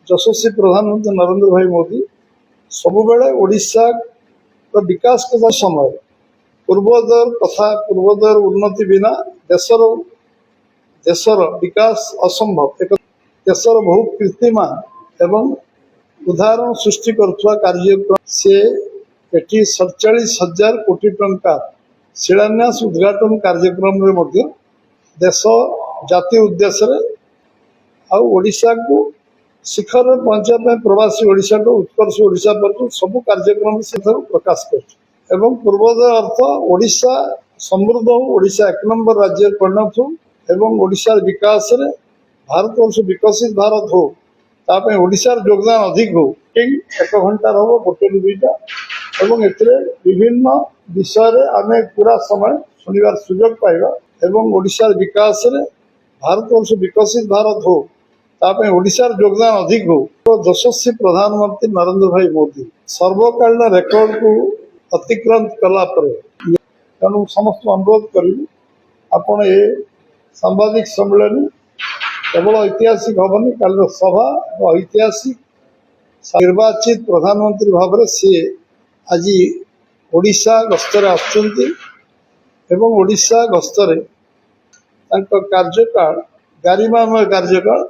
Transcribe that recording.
यशस्वी प्रधानमंत्री नरेंद्र भाई मोदी सबुबले ओडिशा विकास करने समय पूर्वोदय कथा पूर्वोदय उन्नति बिना देशर विकास असंभव। एक देशर बहु कीर्तिमान एवं उदाहरण सृष्टि करुवा कार्यक्रम से 47,000 कोटी टंका शिलान्यास उद्घाटन कार्यक्रम रे मध्य देश जाति उद्देश्य ओडिशा को शिखर में पहुंचा प्रवासी ओडिशा को उत्कर्ष ओडिशा पर सबू कार्यक्रम से प्रकाश कर पूर्वोदय अर्थ ओडिशा समृद्ध हो, ओडिशा 1 नंबर राज्य परिणत हो एवं ओडिशा विकास रे भारत वर्ष विकसित भारत हो तापे ओडिशार योगदान अधिक हो। 1 घंटार हम 1-2टा एवं एथिरे विभिन्न विषय आमे पूरा समय सुनिबार सुयोग पाइबा एवं ओडिशार विकास रे भारत वर्ष विकसित भारत हो तापे ओडिशार योगदान अधिक हो। तो यशस्वी प्रधानमंत्री नरेंद्र भाई मोदी सर्वकालीन रेकर्ड को अतिक्रांत कला तेणु समस्त अनुरोध करी आपण ए सांबादिक सम्मेलन केवल ऐतिहासिक हेनी कल सभा ऐतिहासिक निर्वाचित प्रधानमंत्री भाव में सी आज ओडिशा गस्तर आसुच्चंती ओडिशा गस्तर कार्यकाल गरिमामय कार्यकाल